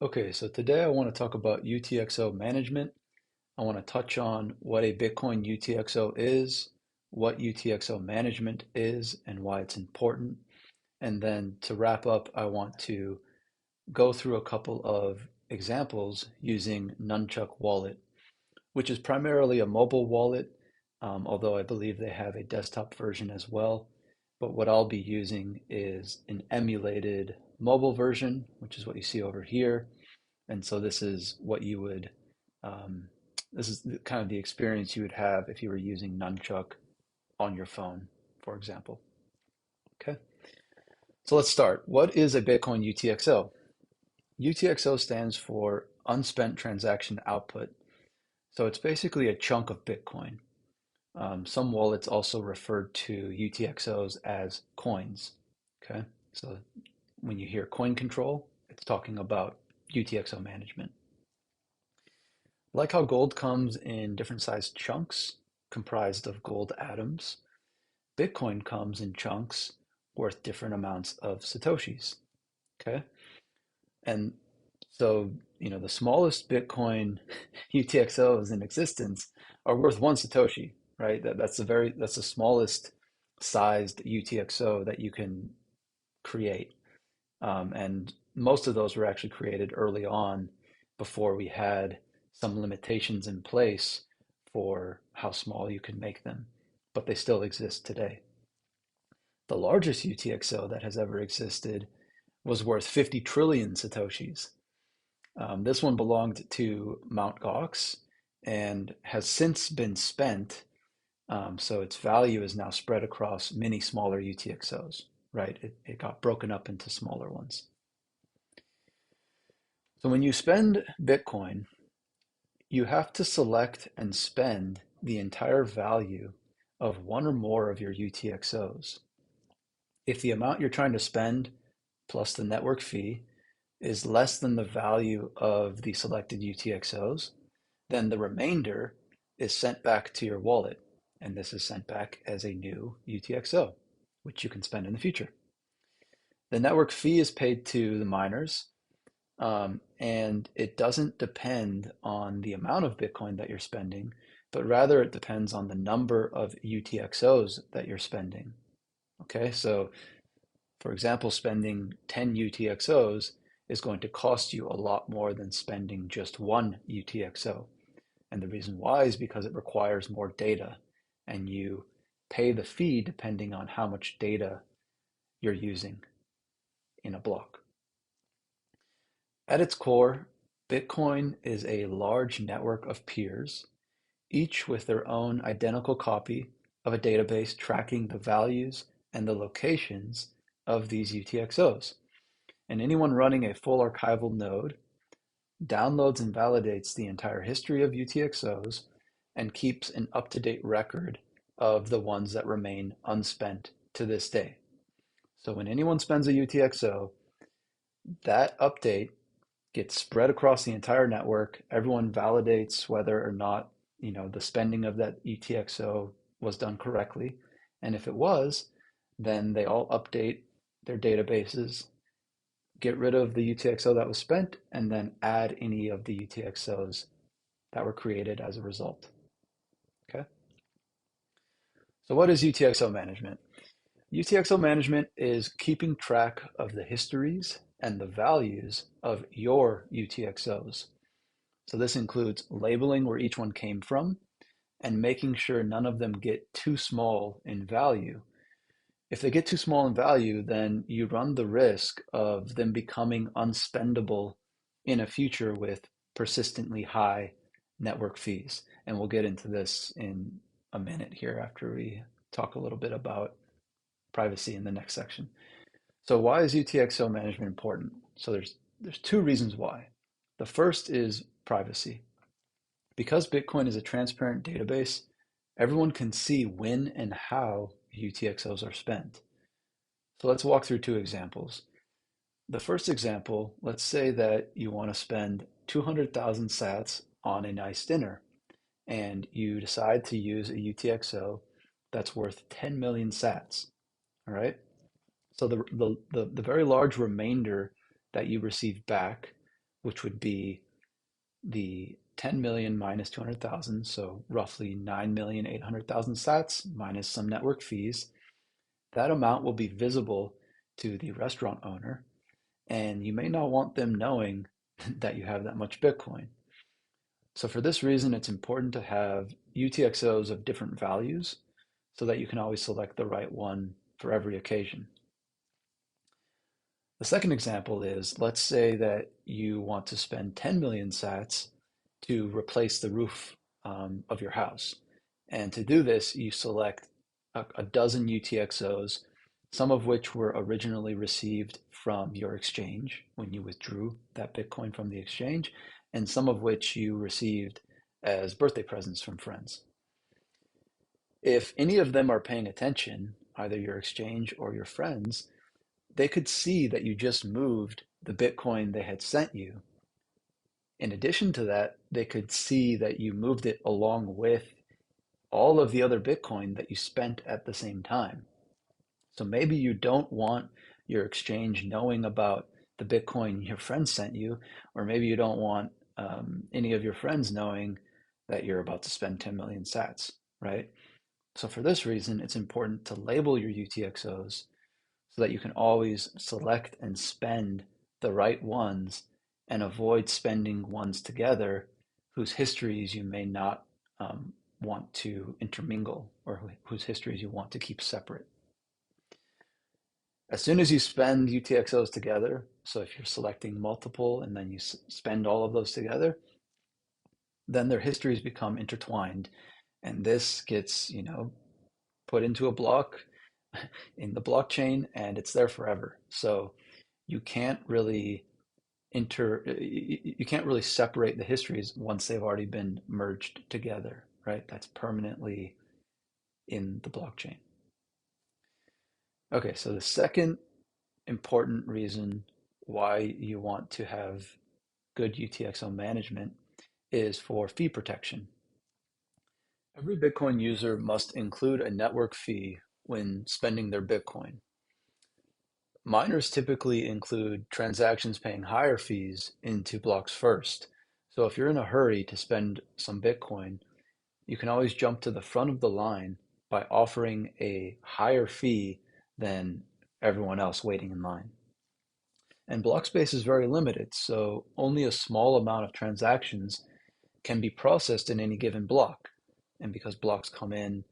Okay, so today I want to talk about UTXO management. I want to touch on what a Bitcoin UTXO is, what UTXO management is, and why it's important. And then to wrap up, I want to go through a couple of examples using Nunchuk Wallet, which is primarily a mobile wallet, although I believe they have a desktop version as well. But what I'll be using is an emulated mobile version, which is what you see over here. And so this is what you would, um, this is kind of the experience you would have if you were using Nunchuk on your phone, for example. Okay, so let's start. What is a Bitcoin UTXO? UTXO stands for unspent transaction output. So it's basically a chunk of Bitcoin. Some wallets also refer to UTXOs as coins. Okay, so when you hear coin control, it's talking about UTXO management. Like how gold comes in different sized chunks comprised of gold atoms, Bitcoin comes in chunks worth different amounts of Satoshis. Okay. And so, the smallest Bitcoin UTXOs in existence are worth one Satoshi, right? That's the smallest sized UTXO that you can create. And most of those were actually created early on before we had some limitations in place for how small you can make them, but they still exist today. The largest UTXO that has ever existed was worth 50 trillion Satoshis. This one belonged to Mt. Gox and has since been spent, so its value is now spread across many smaller UTXOs, right? It got broken up into smaller ones. So when you spend Bitcoin, you have to select and spend the entire value of one or more of your UTXOs. If the amount you're trying to spend plus the network fee is less than the value of the selected UTXOs, then the remainder is sent back to your wallet. And this is sent back as a new UTXO, which you can spend in the future. The network fee is paid to the miners, and it doesn't depend on the amount of Bitcoin that you're spending, but rather it depends on the number of UTXOs that you're spending. Okay, so for example, spending 10 UTXOs is going to cost you a lot more than spending just one UTXO. And the reason why is because it requires more data, and you pay the fee depending on how much data you're using in a block. At its core, Bitcoin is a large network of peers, each with their own identical copy of a database tracking the values and the locations of these UTXOs. And anyone running a full archival node downloads and validates the entire history of UTXOs and keeps an up-to-date record of the ones that remain unspent to this day. So when anyone spends a UTXO, that update gets spread across the entire network. Everyone validates whether or not, the spending of that UTXO was done correctly. And if it was, then they all update their databases, get rid of the UTXO that was spent, and then add any of the UTXOs that were created as a result. Okay. So what is UTXO management? UTXO management is keeping track of the histories and the values of your UTXOs. So this includes labeling where each one came from and making sure none of them get too small in value. If they get too small in value, then you run the risk of them becoming unspendable in a future with persistently high network fees. And we'll get into this in a minute here after we talk a little bit about privacy in the next section. So why is UTXO management important? So there's two reasons why. The first is privacy. Because Bitcoin is a transparent database, everyone can see when and how UTXOs are spent. So let's walk through two examples. The first example, let's say that you want to spend 200,000 sats on a nice dinner, and you decide to use a UTXO that's worth 10 million sats. All right. So the very large remainder that you receive back which would be the 10 million minus 200,000, so roughly 9,800,000 sats minus some network fees. That amount will be visible to the restaurant owner, and you may not want them knowing that you have that much Bitcoin. So for this reason, it's important to have UTXOs of different values so that you can always select the right one for every occasion. The second example is, let's say that you want to spend 10 million sats to replace the roof of your house. And to do this, you select a dozen UTXOs, some of which were originally received from your exchange when you withdrew that Bitcoin from the exchange, and some of which you received as birthday presents from friends. If any of them are paying attention, either your exchange or your friends, they could see that you just moved the Bitcoin they had sent you. In addition to that, they could see that you moved it along with all of the other Bitcoin that you spent at the same time. So maybe you don't want your exchange knowing about the Bitcoin your friends sent you, or maybe you don't want any of your friends knowing that you're about to spend 10 million sats, right? So for this reason, it's important to label your UTXOs so that you can always select and spend the right ones and avoid spending ones together whose histories you may not want to intermingle or whose histories you want to keep separate. As soon as you spend UTXOs together, so if you're selecting multiple and then you spend all of those together, then their histories become intertwined, and this gets, put into a block in the blockchain, and it's there forever. So you can't really you can't really separate the histories once they've already been merged together, right? That's permanently in the blockchain. Okay, so the second important reason why you want to have good UTXO management is for fee protection. Every Bitcoin user must include a network fee when spending their Bitcoin. Miners typically include transactions paying higher fees into blocks first. So if you're in a hurry to spend some Bitcoin, you can always jump to the front of the line by offering a higher fee than everyone else waiting in line. And block space is very limited, so only a small amount of transactions can be processed in any given block. And because blocks come in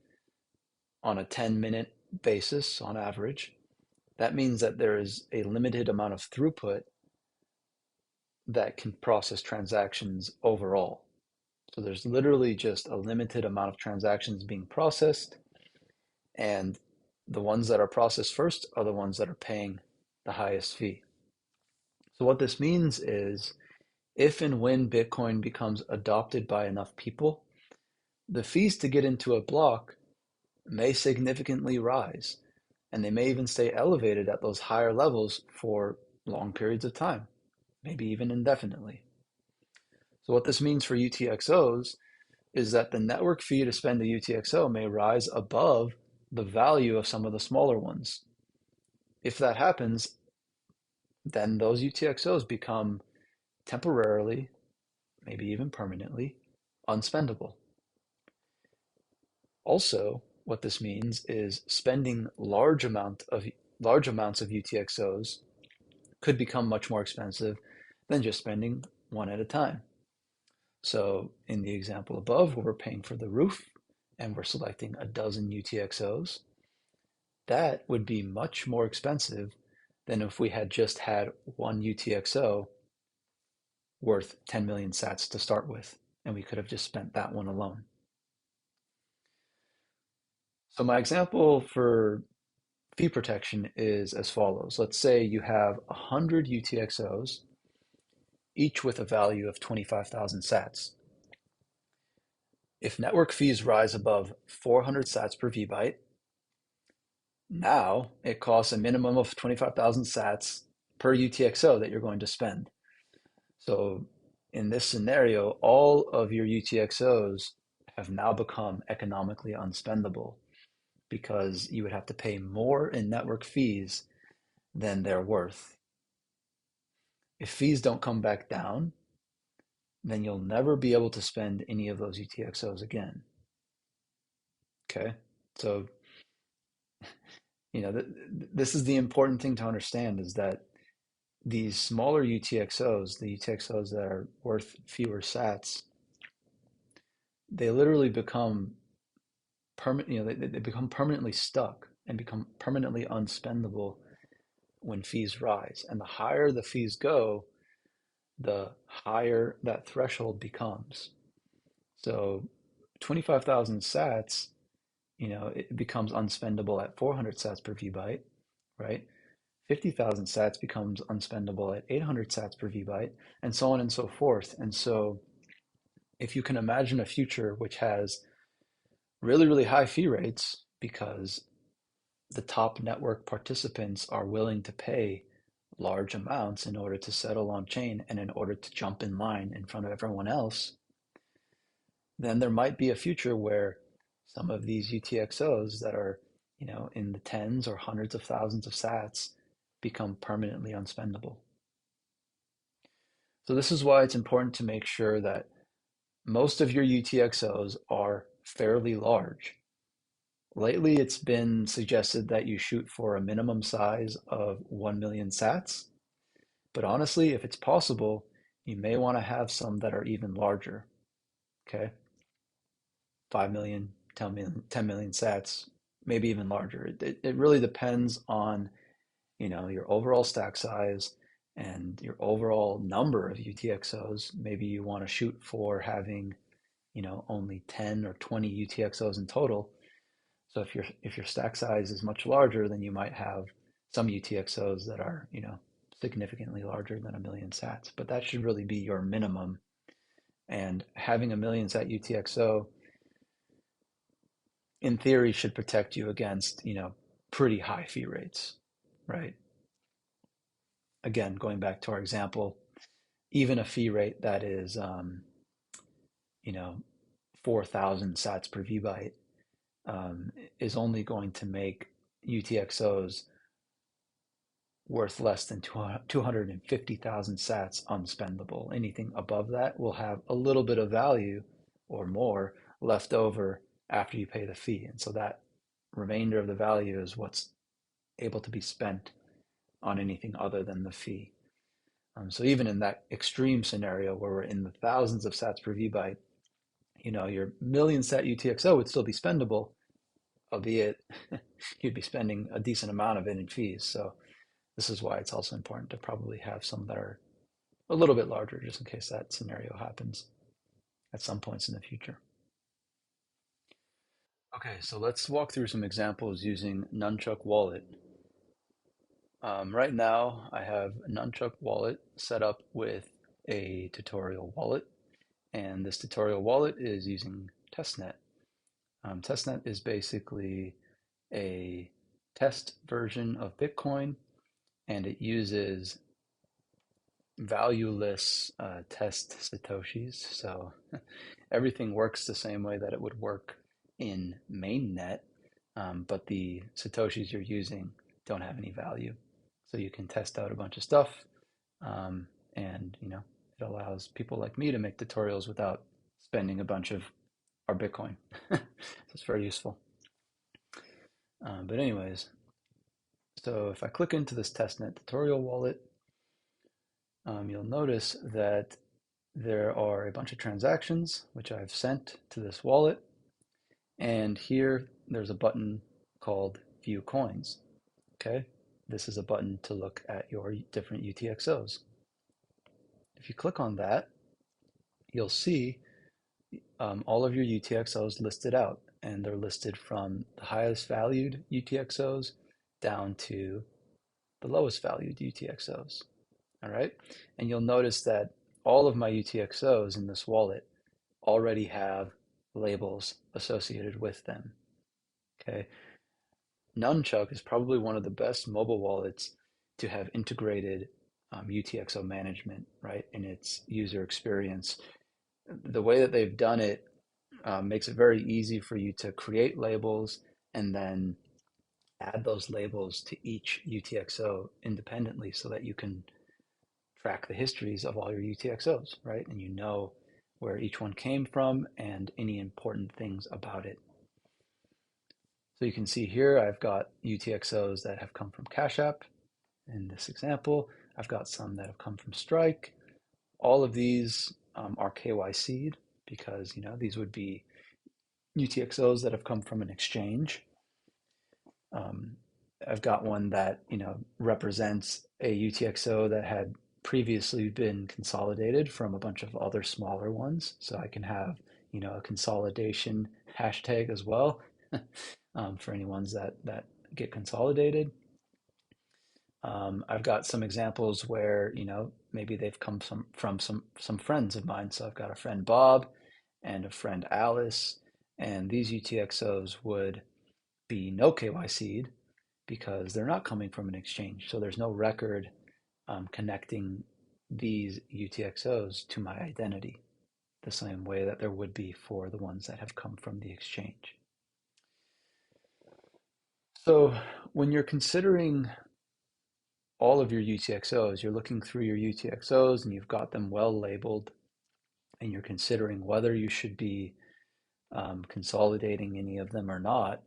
on a 10-minute basis on average, that means that there is a limited amount of throughput that can process transactions overall. So there's literally just a limited amount of transactions being processed, and the ones that are processed first are the ones that are paying the highest fee. So what this means is if and when Bitcoin becomes adopted by enough people, the fees to get into a block may significantly rise, and they may even stay elevated at those higher levels for long periods of time, maybe even indefinitely. So what this means for UTXOs is that the network fee to spend a UTXO may rise above the value of some of the smaller ones. If that happens, then those UTXOs become temporarily, maybe even permanently, unspendable. Also, what this means is spending large amounts of UTXOs could become much more expensive than just spending one at a time. So in the example above, where we're paying for the roof and we're selecting a dozen UTXOs, that would be much more expensive than if we had just had one UTXO worth 10 million sats to start with, and we could have just spent that one alone. So my example for fee protection is as follows. Let's say you have 100 UTXOs, each with a value of 25,000 sats. If network fees rise above 400 sats per VByte, now it costs a minimum of 25,000 sats per UTXO that you're going to spend. So in this scenario, all of your UTXOs have now become economically unspendable because you would have to pay more in network fees than they're worth. If fees don't come back down, then you'll never be able to spend any of those UTXOs again. Okay, so this is the important thing to understand, is that these smaller UTXOs, the UTXOs that are worth fewer sats, they literally become permanent. They become permanently stuck and become permanently unspendable when fees rise. And the higher the fees go, the higher that threshold becomes. So 25,000 sats, it becomes unspendable at 400 sats per vbyte, right? 50,000 sats becomes unspendable at 800 sats per vbyte, and so on and so forth. And so if you can imagine a future which has really, really high fee rates because the top network participants are willing to pay large amounts in order to settle on chain and in order to jump in line in front of everyone else, then there might be a future where some of these UTXOs that are, in the tens or hundreds of thousands of sats become permanently unspendable. So this is why it's important to make sure that most of your UTXOs are fairly large. Lately, it's been suggested that you shoot for a minimum size of 1 million sats, but honestly, if it's possible, you may want to have some that are even larger, okay? 5 million, 10 million sats, maybe even larger. It really depends on, your overall stack size and your overall number of UTXOs. Maybe you want to shoot for having, only 10 or 20 UTXOs in total. So if your stack size is much larger, then you might have some UTXOs that are, significantly larger than a million sats. But that should really be your minimum. And having a million sat UTXO, in theory, should protect you against, pretty high fee rates, right? Again, going back to our example, even a fee rate that is, you know, 4,000 sats per vbyte is only going to make UTXOs worth less than 250,000 sats unspendable. Anything above that will have a little bit of value or more left over after you pay the fee. And so that remainder of the value is what's able to be spent on anything other than the fee. So even in that extreme scenario where we're in the thousands of sats per vbyte, your million sat UTXO would still be spendable, albeit you'd be spending a decent amount of it in fees. So this is why it's also important to probably have some that are a little bit larger, just in case that scenario happens at some points in the future. Okay, so let's walk through some examples using Nunchuk Wallet. Right now, I have Nunchuk Wallet set up with a tutorial wallet, and this tutorial wallet is using testnet. Testnet is basically a test version of Bitcoin, and it uses valueless test satoshis. So everything works the same way that it would work in mainnet, but the satoshis you're using don't have any value. So you can test out a bunch of stuff, and it allows people like me to make tutorials without spending a bunch of our Bitcoin. So it's very useful. But anyways, so if I click into this testnet tutorial wallet, you'll notice that there are a bunch of transactions which I've sent to this wallet. And here there's a button called View Coins. Okay, this is a button to look at your different UTXOs. If you click on that, you'll see all of your UTXOs listed out, and they're listed from the highest valued UTXOs down to the lowest valued UTXOs. All right, and you'll notice that all of my UTXOs in this wallet already have labels associated with them. Okay, Nunchuk is probably one of the best mobile wallets to have integrated UTXO management, right, in its user experience. The way that they've done it makes it very easy for you to create labels and then add those labels to each UTXO independently so that you can track the histories of all your UTXOs, right? And you know where each one came from and any important things about it. So you can see here, I've got UTXOs that have come from Cash App. In this example, I've got some that have come from Strike. All of these are KYC'd because, these would be UTXOs that have come from an exchange. Um, I've got one that, represents a UTXO that had previously been consolidated from a bunch of other smaller ones. So I can have, a consolidation hashtag as well for any ones that get consolidated. I've got some examples where, maybe they've come from some friends of mine. So I've got a friend Bob and a friend Alice, and these UTXOs would be no KYC'd because they're not coming from an exchange. So there's no record connecting these UTXOs to my identity the same way that there would be for the ones that have come from the exchange. So when you're considering all of your UTXOs, you're looking through your UTXOs and you've got them well labeled, and you're considering whether you should be consolidating any of them or not.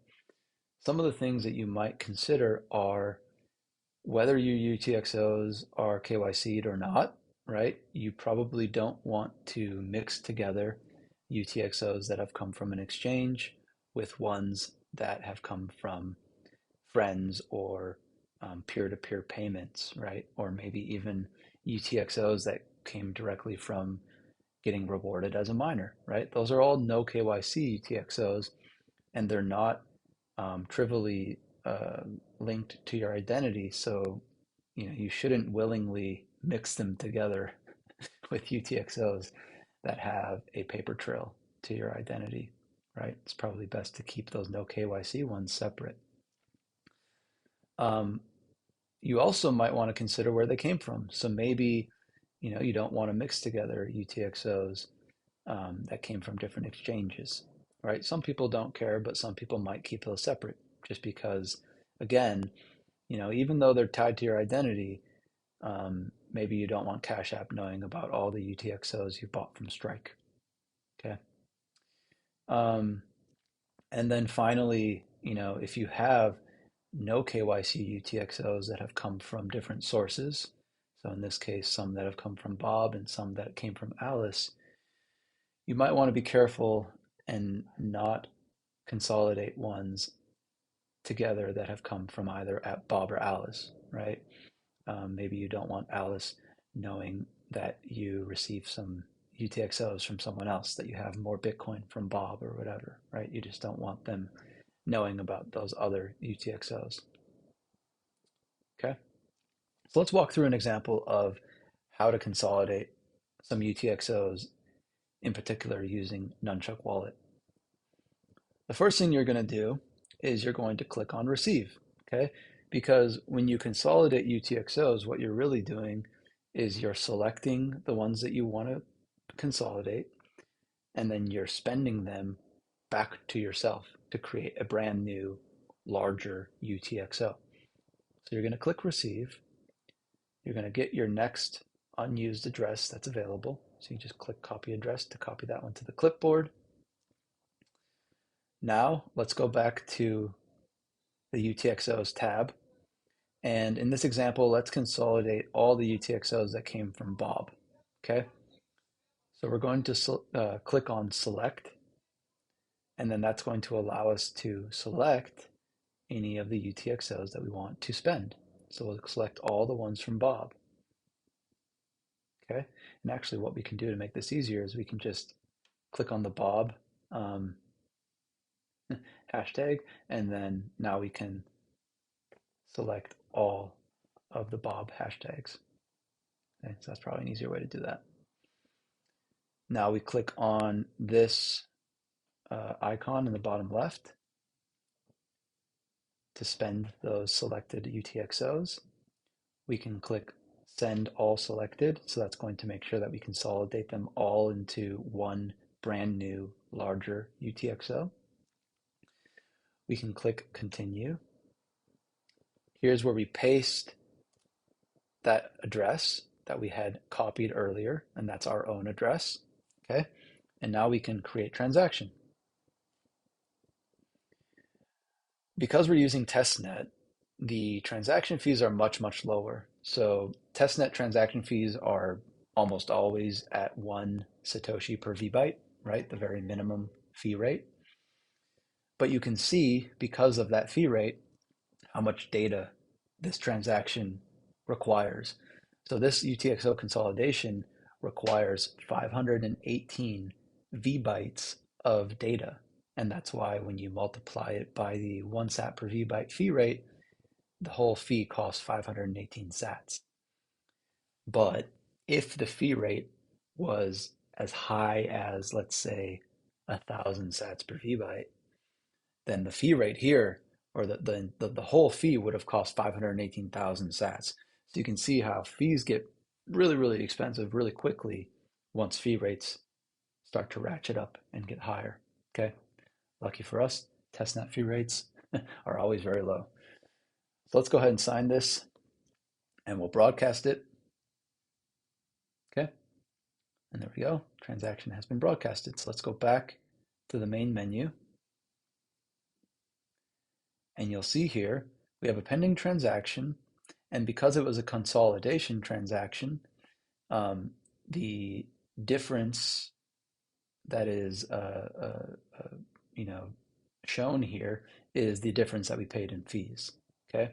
Some of the things that you might consider are whether your UTXOs are KYC'd or not, right? You probably don't want to mix together UTXOs that have come from an exchange with ones that have come from friends or peer-to-peer payments, right? Or maybe even UTXOs that came directly from getting rewarded as a miner, right? Those are all no KYC UTXOs, and they're not trivially linked to your identity. So, you shouldn't willingly mix them together with UTXOs that have a paper trail to your identity, right? It's probably best to keep those no KYC ones separate. Um, you also might want to consider where they came from. So maybe, you don't want to mix together UTXOs that came from different exchanges, right? Some people don't care, but some people might keep those separate just because, again, even though they're tied to your identity, maybe you don't want Cash App knowing about all the UTXOs you bought from Strike. Okay. Um, and then finally, if you have no KYC UTXOs that have come from different sources, so in this case, some that have come from Bob and some that came from Alice, you might want to be careful and not consolidate ones together that have come from either at Bob or Alice, right? Maybe you don't want Alice knowing that you received some UTXOs from someone else, that you have more Bitcoin from Bob or whatever, right? You just don't want them knowing about those other UTXOs. Okay, so let's walk through an example of how to consolidate some UTXOs, in particular using Nunchuk Wallet. The first thing you're going to do is you're going to click on Receive, okay? Because when you consolidate UTXOs, what you're really doing is you're selecting the ones that you want to consolidate, and then you're spending them back to yourself to create a brand new, larger UTXO. So you're going to click Receive. You're going to get your next unused address that's available. So you just click Copy Address to copy that one to the clipboard. Now let's go back to the UTXOs tab. And in this example, let's consolidate all the UTXOs that came from Bob. Okay. So we're going to click on Select, and then that's going to allow us to select any of the UTXOs that we want to spend. So we'll select all the ones from Bob. Okay. And actually what we can do to make this easier is we can just click on the Bob hashtag, and then now we can select all of the Bob hashtags. Okay, so that's probably an easier way to do that. Now we click on this icon in the bottom left to spend those selected UTXOs. We can click Send All Selected, so that's going to make sure that we consolidate them all into one brand new, larger UTXO. We can click Continue. Here's where we paste that address. that we had copied earlier, and that's our own address. Okay, and now we can create transaction. Because we're using testnet, the transaction fees are much, much lower. So testnet transaction fees are almost always at 1 Satoshi per VByte, right? The very minimum fee rate. But you can see, because of that fee rate, how much data this transaction requires. So this UTXO consolidation requires 518 VBytes of data. And that's why when you multiply it by the 1 sat per VByte fee rate, the whole fee costs 518 sats. But if the fee rate was as high as, let's say, 1,000 sats per VByte, then the fee rate here, or the whole fee would have cost 518,000 sats. So you can see how fees get really, really expensive really quickly once fee rates start to ratchet up and get higher. Okay, lucky for us, testnet fee rates are always very low. So let's go ahead and sign this and we'll broadcast it. Okay, and there we go. Transaction has been broadcasted. So let's go back to the main menu. And you'll see here, we have a pending transaction. And because it was a consolidation transaction, the difference that is you know, shown here is the difference that we paid in fees. Okay,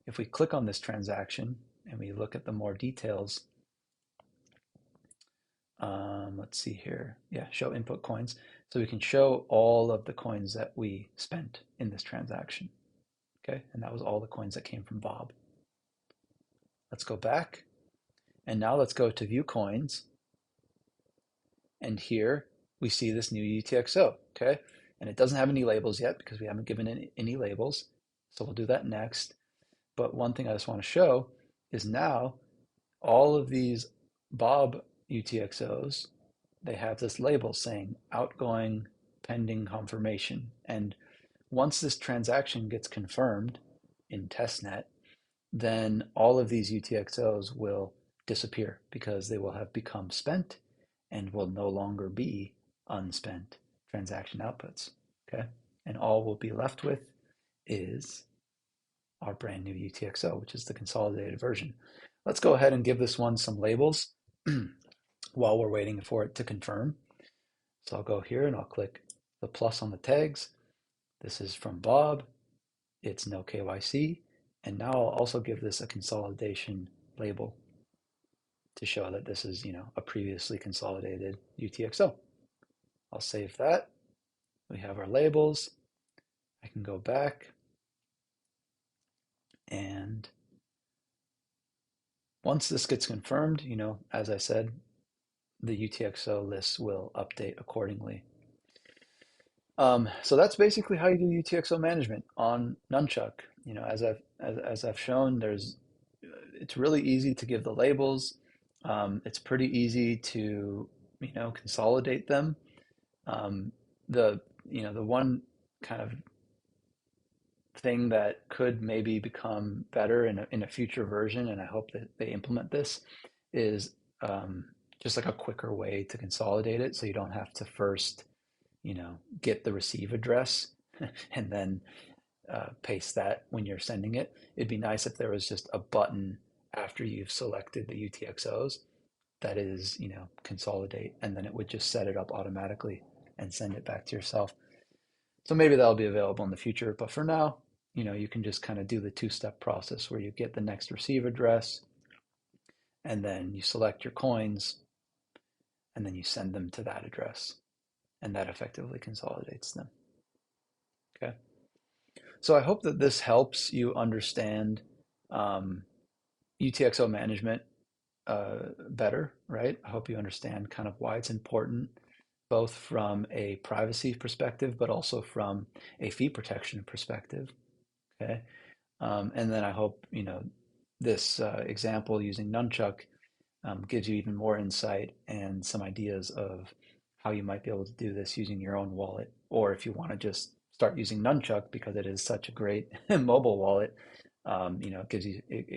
if we click on this transaction and we look at the more details, let's see here. Yeah, show input coins. So we can show all of the coins that we spent in this transaction. Okay, and that was all the coins that came from Bob. Let's go back. And now let's go to view coins. And here we see this new UTXO, okay? And it doesn't have any labels yet because we haven't given it any labels. So we'll do that next. But one thing I just want to show is now all of these Bob UTXOs, they have this label saying outgoing pending confirmation. And once this transaction gets confirmed in testnet, then all of these UTXOs will disappear because they will have become spent and will no longer be unspent transaction outputs. Okay, and all we'll be left with is our brand new UTXO, which is the consolidated version. Let's go ahead and give this one some labels while we're waiting for it to confirm. So I'll go here and I'll click the plus on the tags. This is from Bob. It's no KYC. And now I'll also give this a consolidation label to show that this is, a previously consolidated UTXO. I'll save that. We have our labels. I can go back and once this gets confirmed, as I said, the UTXO list will update accordingly. So that's basically how you do UTXO management on Nunchuk. As I've shown, it's really easy to give the labels. It's pretty easy to consolidate them. The one kind of thing that could maybe become better in a future version, and I hope that they implement this, is just like a quicker way to consolidate it, so you don't have to first get the receive address and then paste that when you're sending it. It'd be nice if there was just a button after you've selected the UTXOs that is, consolidate, and then it would just set it up automatically and send it back to yourself. So maybe that'll be available in the future, but for now, you can just kind of do the two-step process where you get the next receive address and then you select your coins and then you send them to that address, and that effectively consolidates them. Okay. So I hope that this helps you understand UTXO management better, right? I hope you understand kind of why it's important, both from a privacy perspective, but also from a fee protection perspective. Okay. And then I hope, this example using Nunchuk gives you even more insight and some ideas of how you might be able to do this using your own wallet, or if you want to just start using Nunchuk because it is such a great mobile wallet. It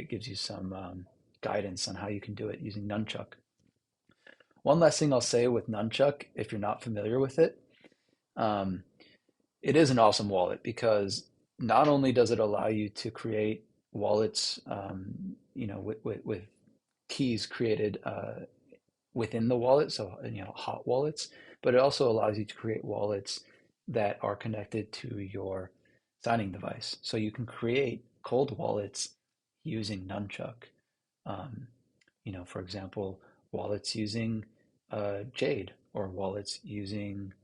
gives you some guidance on how you can do it using Nunchuk. One last thing I'll say with Nunchuk, if you're not familiar with it, um, it is an awesome wallet because not only does it allow you to create wallets, with keys created within the wallet, so hot wallets, but it also allows you to create wallets that are connected to your signing device. So you can create cold wallets using Nunchuk. Um, for example, wallets using Jade, or wallets using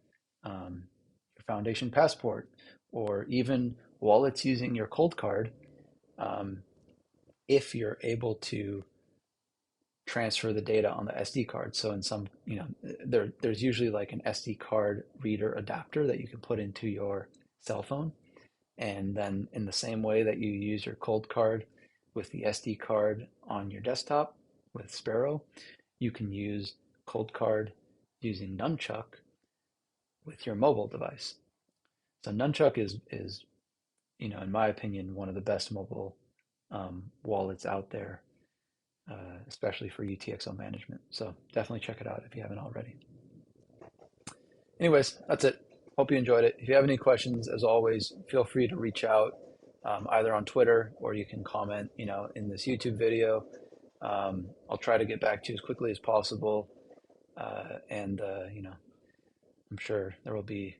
your Foundation Passport, or even wallets using your cold card, um, if you're able to transfer the data on the SD card. So in some, there's usually like an SD card reader adapter that you can put into your cell phone. And then in the same way that you use your cold card with the SD card on your desktop with Sparrow, you can use cold card using Nunchuk with your mobile device. So Nunchuk is in my opinion, one of the best mobile wallets out there, especially for UTXO management. So definitely check it out if you haven't already. Anyways, that's it. Hope you enjoyed it. If you have any questions, as always, feel free to reach out, either on Twitter, or you can comment, in this YouTube video. I'll try to get back to you as quickly as possible. And I'm sure there will be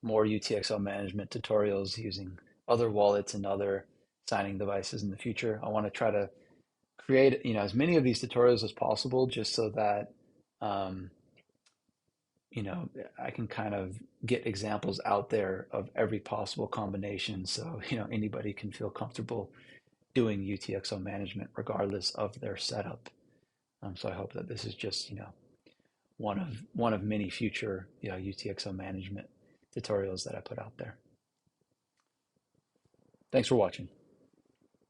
more UTXO management tutorials using other wallets and other signing devices in the future. I want to try to create, as many of these tutorials as possible, just so that, um, I can kind of get examples out there of every possible combination. So, anybody can feel comfortable doing UTXO management regardless of their setup. So I hope that this is just, one of many future, UTXO management tutorials that I put out there. Thanks for watching.